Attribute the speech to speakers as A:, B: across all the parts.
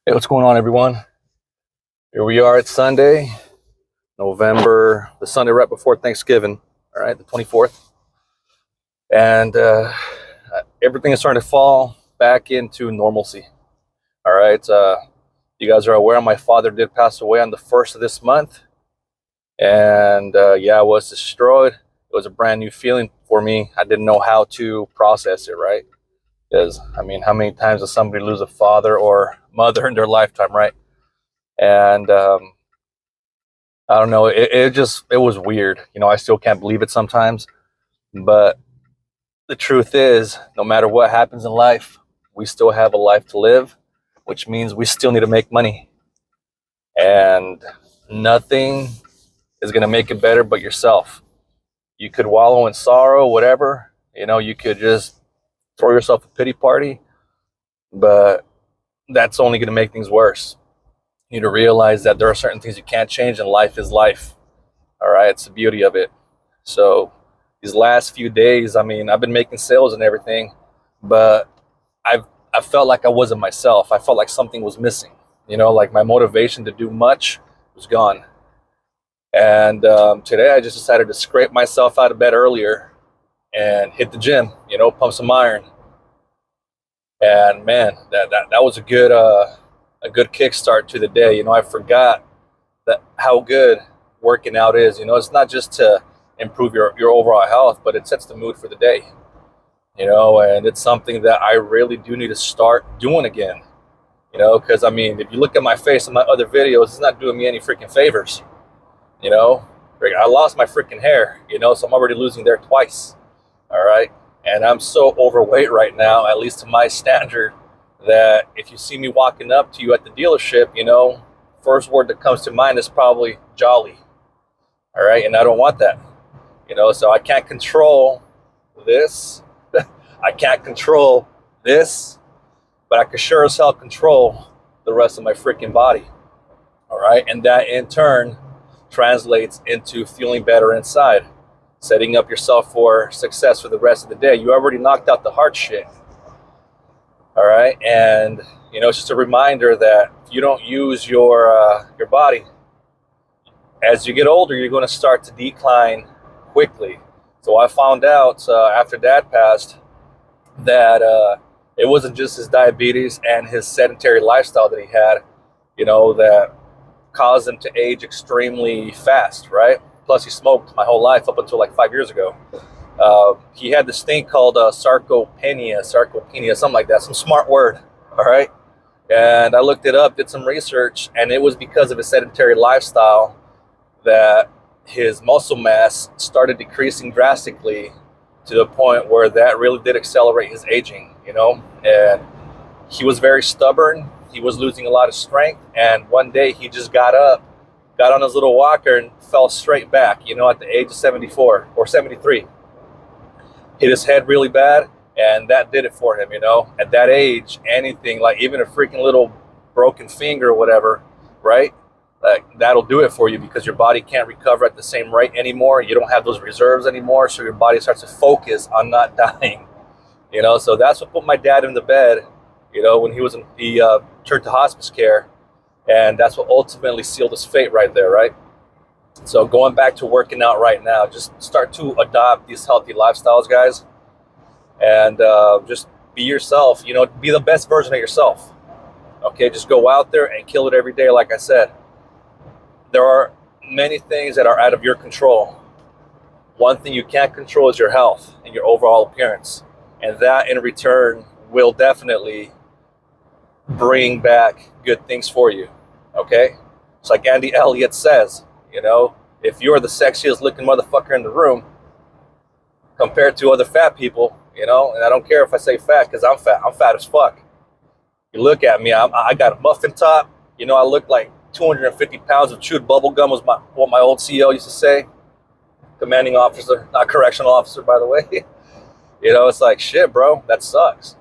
A: Hey, what's going on, everyone? Here we are. It's Sunday, the Sunday right before Thanksgiving. All right, the 24th, and everything is starting to fall back into normalcy. All right, you guys are aware my father did pass away on the first of this month, and yeah, I was destroyed. It was a brand new feeling for me. I didn't know how to process it, right? Because I mean, how many times does somebody lose a father or mother in their lifetime, right? And I don't know. It was weird. I still can't believe it sometimes. But the truth is, no matter what happens in life, we still have a life to live, which means we still need to make money. And nothing is going to make it better but yourself. You could wallow in sorrow, whatever. You could just throw yourself a pity party, but that's only going to make things worse. You need to realize that there are certain things you can't change, and life is life. All right, it's the beauty of it. So these last few days, I mean, I've been making sales and everything, but I felt like I wasn't myself. I felt like something was missing. Like my motivation to do much was gone. And today I just decided to scrape myself out of bed earlier and hit the gym. Pump some iron. And man, that was a good kickstart to the day. I forgot that how good working out is. It's not just to improve your overall health, but it sets the mood for the day. And it's something that I really do need to start doing again. Because I mean, if you look at my face in my other videos, it's not doing me any freaking favors. I lost my freaking hair, so I'm already losing there twice. All right. And I'm so overweight right now, at least to my standard, that if you see me walking up to you at the dealership, first word that comes to mind is probably jolly. All right. And I don't want that, so I can't control this. I can't control this, but I can sure as hell control the rest of my freaking body. All right. And that in turn translates into feeling better inside, setting up yourself for success for the rest of the day. You already knocked out the hard shit. All right. And, it's just a reminder that if you don't use your body, as you get older, you're going to start to decline quickly. So I found out after Dad passed that it wasn't just his diabetes and his sedentary lifestyle that he had, that caused him to age extremely fast, right? Plus, he smoked my whole life up until like 5 years ago. He had this thing called sarcopenia, something like that, some smart word, all right? And I looked it up, did some research, and it was because of his sedentary lifestyle that his muscle mass started decreasing drastically to the point where that really did accelerate his aging, and he was very stubborn. He was losing a lot of strength, and one day he just got up, got on his little walker, and fell straight back, at the age of 74 or 73. Hit his head really bad, and that did it for him, At that age, anything, like even a freaking little broken finger or whatever, right? Like that'll do it for you because your body can't recover at the same rate anymore. You don't have those reserves anymore, so your body starts to focus on not dying, So that's what put my dad in the bed, when he turned to hospice care, and that's what ultimately sealed his fate right there, right? So going back to working out right now, just start to adopt these healthy lifestyles, guys, and just be yourself. Be the best version of yourself. Okay, just go out there and kill it every day, like I said. There are many things that are out of your control. One thing you can't control is your health and your overall appearance. And that in return will definitely bring back good things for you. Okay? It's like Andy Elliott says, if you're the sexiest looking motherfucker in the room compared to other fat people, and I don't care if I say fat because I'm fat as fuck. You look at me, I got a muffin top, I look like 250 pounds of chewed bubble gum was what my old CEO used to say. Commanding officer, not correctional officer, by the way. It's like, shit, bro, that sucks.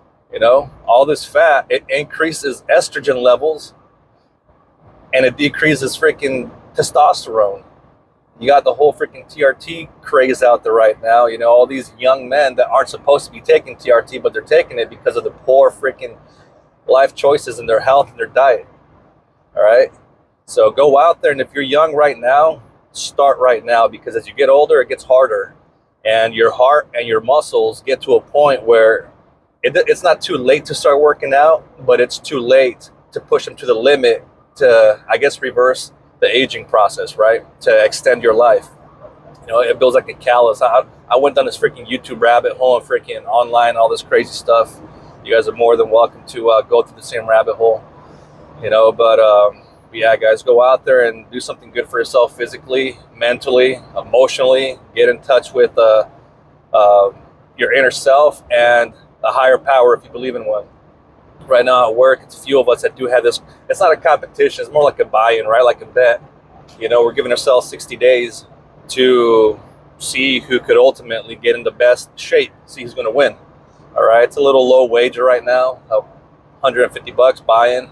A: All this fat, it increases estrogen levels and it decreases freaking testosterone. You got the whole freaking TRT craze out there right now. All these young men that aren't supposed to be taking TRT, but they're taking it because of the poor freaking life choices in their health and their diet. All right. So go out there, and if you're young right now, start right now, because as you get older, it gets harder, and your heart and your muscles get to a point where it's not too late to start working out, but it's too late to push them to the limit to, I guess, reverse the aging process, right? To extend your life. You know, it builds like a callus. I went down this freaking YouTube rabbit hole and freaking online, all this crazy stuff. You guys are more than welcome to go through the same rabbit hole, you know, but yeah, guys, go out there and do something good for yourself physically, mentally, emotionally. Get in touch with your inner self and a higher power if you believe in one. Right now at work, it's a few of us that do have this. It's not a competition. It's more like a buy-in, right? Like a bet. You know, we're giving ourselves 60 days to see who could ultimately get in the best shape, see who's going to win. All right, it's a little low wager right now, $150 buy-in.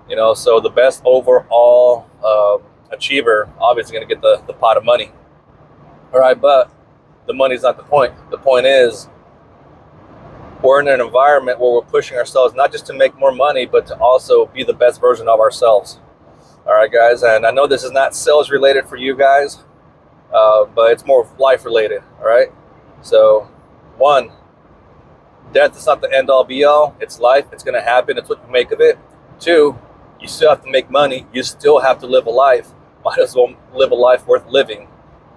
A: You know, so the best overall achiever obviously going to get the pot of money. All right, but the money's not the point. The point is we're in an environment where we're pushing ourselves not just to make more money, but to also be the best version of ourselves. All right, guys, and I know this is not sales related for you guys, but it's more life related. All right, so one, death is not the end all be all. It's life. It's going to happen. It's what you make of it. Two, you still have to make money. You still have to live a life. Might as well live a life worth living.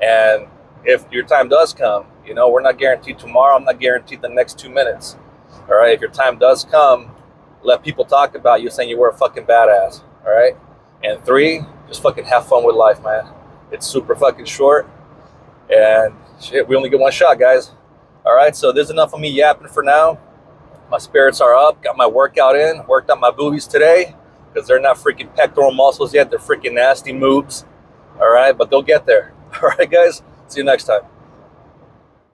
A: And if your time does come, you know, we're not guaranteed tomorrow. I'm not guaranteed the next 2 minutes. All right. If your time does come, let people talk about you saying you were a fucking badass. All right. And three, just fucking have fun with life, man. It's super fucking short. And shit, we only get one shot, guys. All right. So there's enough of me yapping for now. My spirits are up. Got my workout in. Worked out my boobies today because they're not freaking pectoral muscles yet. They're freaking nasty moves. All right. But they'll get there. All right, guys. See you next time.